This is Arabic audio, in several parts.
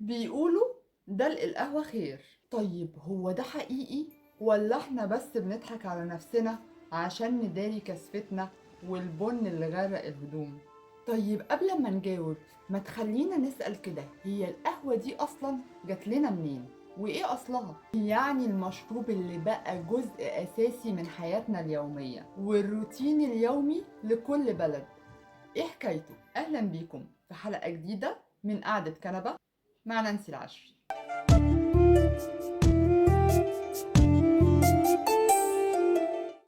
بيقولوا دلق القهوة خير. طيب هو ده حقيقي ولا احنا بس بنضحك على نفسنا عشان نداري كسفتنا والبن اللي غرق الهدوم؟ طيب قبل ما نجاوب ما تخلينا نسأل كده، هي القهوة دي أصلا جات لنا منين؟ وإيه أصلها؟ يعني المشروب اللي بقى جزء أساسي من حياتنا اليومية والروتين اليومي لكل بلد. إيه حكايته؟ أهلا بيكم في حلقة جديدة من قعدة كنبة مع نانسي العشري.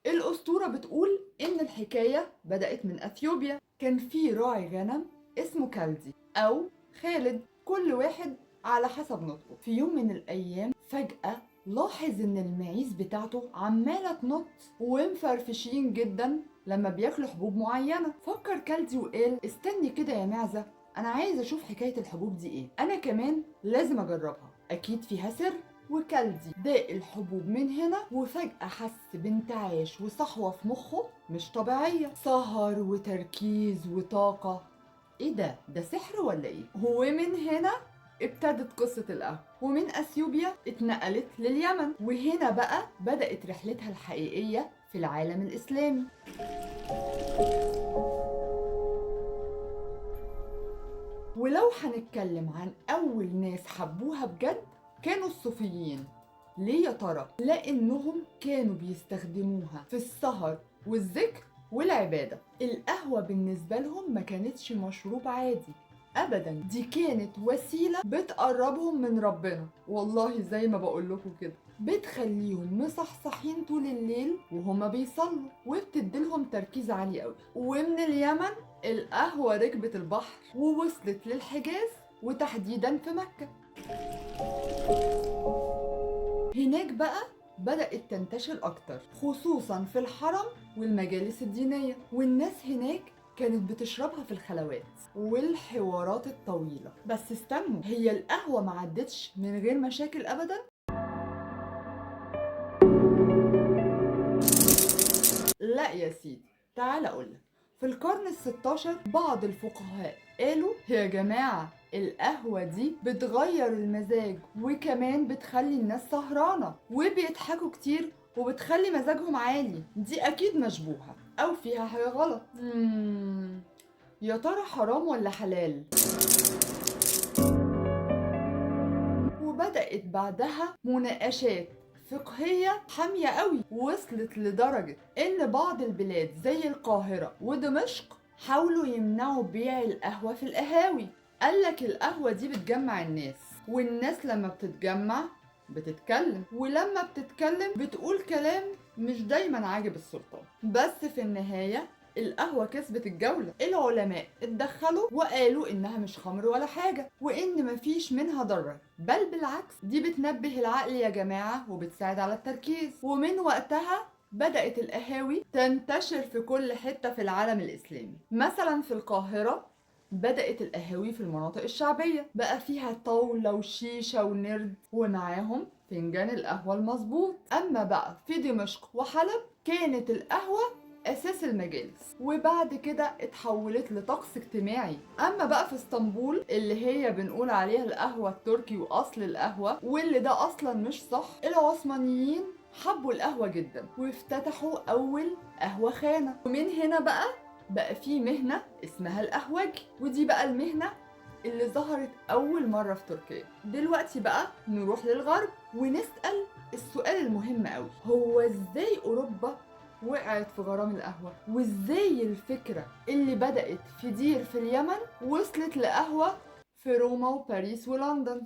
الأسطورة بتقول إن الحكاية بدأت من أثيوبيا. كان في راعي غنم اسمه كالدي أو خالد، كل واحد على حسب نطقه. في يوم من الأيام فجأة لاحظ إن المعيز بتاعته عمالة تنط ومفرفشين جدا لما بياكلوا حبوب معينة. فكر كالدي وقال استني كده يا معزة، أنا عايز أشوف حكاية الحبوب دي إيه، أنا كمان لازم أجربها، أكيد فيها سر. وكالدي داق الحبوب من هنا وفجأة حس بانتعاش وصحوة في مخه مش طبيعية، سهر وتركيز وطاقة. ايه ده سحر ولا ايه؟ ومن هنا ابتدت قصة القهوة، ومن اثيوبيا اتنقلت لليمن، وهنا بقى بدأت رحلتها الحقيقية في العالم الإسلامي. ولو هنتكلم عن أول ناس حبوها بجد كانوا الصوفيين. ليه يا ترى؟ لأنهم كانوا بيستخدموها في السهر والذكر والعبادة. القهوة بالنسبة لهم ما كانتش مشروب عادي أبدا، دي كانت وسيلة بتقربهم من ربنا، والله زي ما بقول لكم كده بتخليهم مصحصحين طول الليل وهما بيصلوا، وبتديلهم تركيز عالي قوي. ومن اليمن القهوة ركبت البحر ووصلت للحجاز وتحديدا في مكة. هناك بقى بدأت تنتشر أكتر، خصوصا في الحرم والمجالس الدينية، والناس هناك كانت بتشربها في الخلوات والحوارات الطويلة. بس استنوا، هي القهوة ما عدتش من غير مشاكل أبدا؟ لا يا سيدي، تعال أقولك. في القرن الستاشر بعض الفقهاء قالوا يا جماعة القهوة دي بتغير المزاج وكمان بتخلي الناس سهرانة وبيضحكوا كتير وبتخلي مزاجهم عالي، دي أكيد مشبوهة أو فيها حاجة غلط. يا ترى حرام ولا حلال؟ وبدأت بعدها مناقشات فقهية حامية قوي، وصلت لدرجة إن بعض البلاد زي القاهرة ودمشق حاولوا يمنعوا بيع القهوة في القهاوي. قالك القهوة دي بتجمع الناس، والناس لما بتتجمع بتتكلم، ولما بتتكلم بتقول كلام مش دايما عاجب السلطان. بس في النهاية القهوة كسبت الجولة. العلماء اتدخلوا وقالوا إنها مش خمر ولا حاجة، وإن مفيش منها ضرر، بل بالعكس دي بتنبه العقل يا جماعة وبتساعد على التركيز. ومن وقتها بدأت القهاوي تنتشر في كل حتة في العالم الإسلامي. مثلا في القاهرة بدأت القهاوي في المناطق الشعبية، بقى فيها طاولة وشيشة ونرد ومعاهم فنجان القهوة المظبوط. أما بقى في دمشق وحلب كانت القهوة أساس المجالس، وبعد كده اتحولت لطقس اجتماعي. أما بقى في اسطنبول اللي هي بنقول عليها القهوة التركي وأصل القهوة، واللي ده أصلا مش صح، العثمانيين حبوا القهوة جدا وافتتحوا أول قهوة خانة. ومن هنا بقى في مهنة اسمها القهوجي، ودي بقى المهنة اللي ظهرت أول مرة في تركيا. دلوقتي بقى نروح للغرب ونسأل السؤال المهم قوي، هو ازاي أوروبا وقعت في غرام القهوة؟ وازاي الفكرة اللي بدأت في دير في اليمن وصلت لقهوة في روما وباريس ولندن؟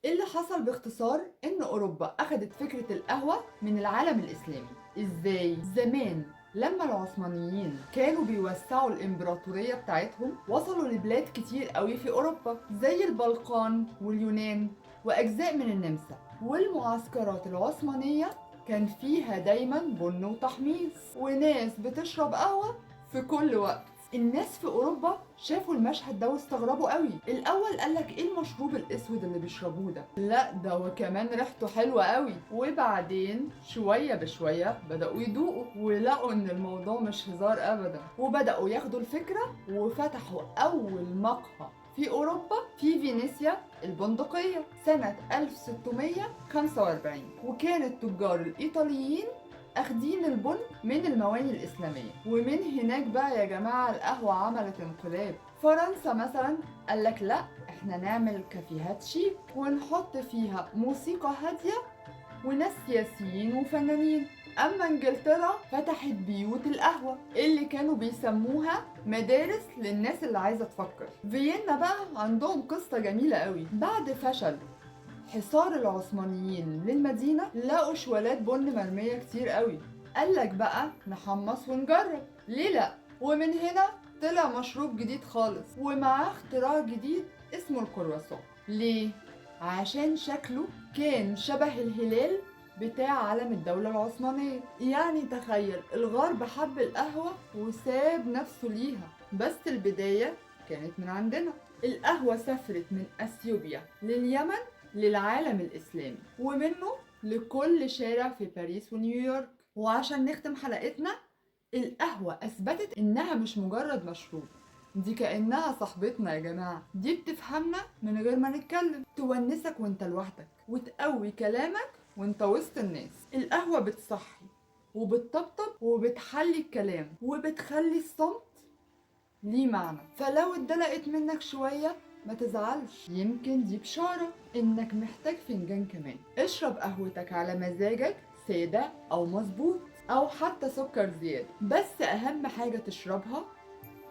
اللي حصل باختصار ان اوروبا اخدت فكرة القهوة من العالم الاسلامي. ازاي؟ زمان لما العثمانيين كانوا بيوسعوا الامبراطورية بتاعتهم وصلوا لبلاد كتير قوي في اوروبا زي البلقان واليونان واجزاء من النمسا، والمعسكرات العثمانية كان فيها دايما بن وتحميص وناس بتشرب قهوة في كل وقت. الناس في اوروبا شافوا المشهد ده واستغربوا قوي. الاول قالك ايه المشروب الاسود اللي بيشربوه ده، لا ده وكمان ريحته حلوه قوي. وبعدين شويه بشويه بداوا يدوقوا ولقوا ان الموضوع مش هزار ابدا، وبداوا ياخدوا الفكره وفتحوا اول مقهى في اوروبا في فينيسيا البندقيه سنه 1645. وكان التجار الايطاليين اخدين البن من المواني الإسلامية. ومن هناك بقى يا جماعة القهوة عملت انقلاب. فرنسا مثلا قالك لا احنا نعمل كافيهات شيك ونحط فيها موسيقى هادية وناس سياسيين وفنانين. أما إنجلترا فتحت بيوت القهوة اللي كانوا بيسموها مدارس للناس اللي عايزة تفكر. فيينا بقى عندهم قصة جميلة قوي. بعد فشل حصار العثمانيين للمدينة لقوا شوالات بن مرمية كتير قوي. قالك بقى نحمص ونجرب، ليه لأ؟ ومن هنا طلع مشروب جديد خالص ومعاه اختراع جديد اسمه الكرواسون. ليه؟ عشان شكله كان شبه الهلال بتاع علم الدولة العثمانية. يعني تخيل الغرب حب القهوة وساب نفسه ليها، بس البداية كانت من عندنا. القهوة سافرت من أثيوبيا لليمن للعالم الإسلامي، ومنه لكل شارع في باريس ونيويورك. وعشان نختم حلقتنا، القهوة أثبتت إنها مش مجرد مشروب، دي كأنها صاحبتنا يا جماعة. دي بتفهمنا من غير ما نتكلم، تونسك وانت لوحدك وتقوي كلامك وانت وسط الناس. القهوة بتصحي وبتطبطب وبتحلي الكلام وبتخلي الصمت ليه معنى. فلو اتدلقت منك شوية ما تزعلش، يمكن دي بشارة انك محتاج فنجان كمان. اشرب قهوتك على مزاجك، سادة او مظبوط او حتى سكر زيادة، بس اهم حاجة تشربها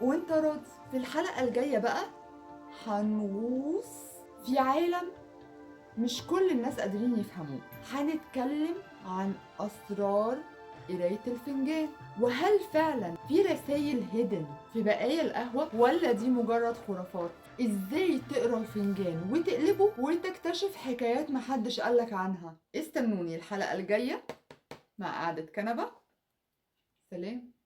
وانت راضي. في الحلقة الجاية بقى هنغوص في عالم مش كل الناس قادرين يفهموه. هنتكلم عن أسرار قراية الفنجان، وهل فعلا في رسائل هيدن في بقايا القهوة ولا دي مجرد خرافات؟ ازاي تقرا الفنجان وتقلبه وتكتشف حكايات محدش قالك عنها؟ استنوني الحلقة الجاية مع قعدة كنبة. سلام.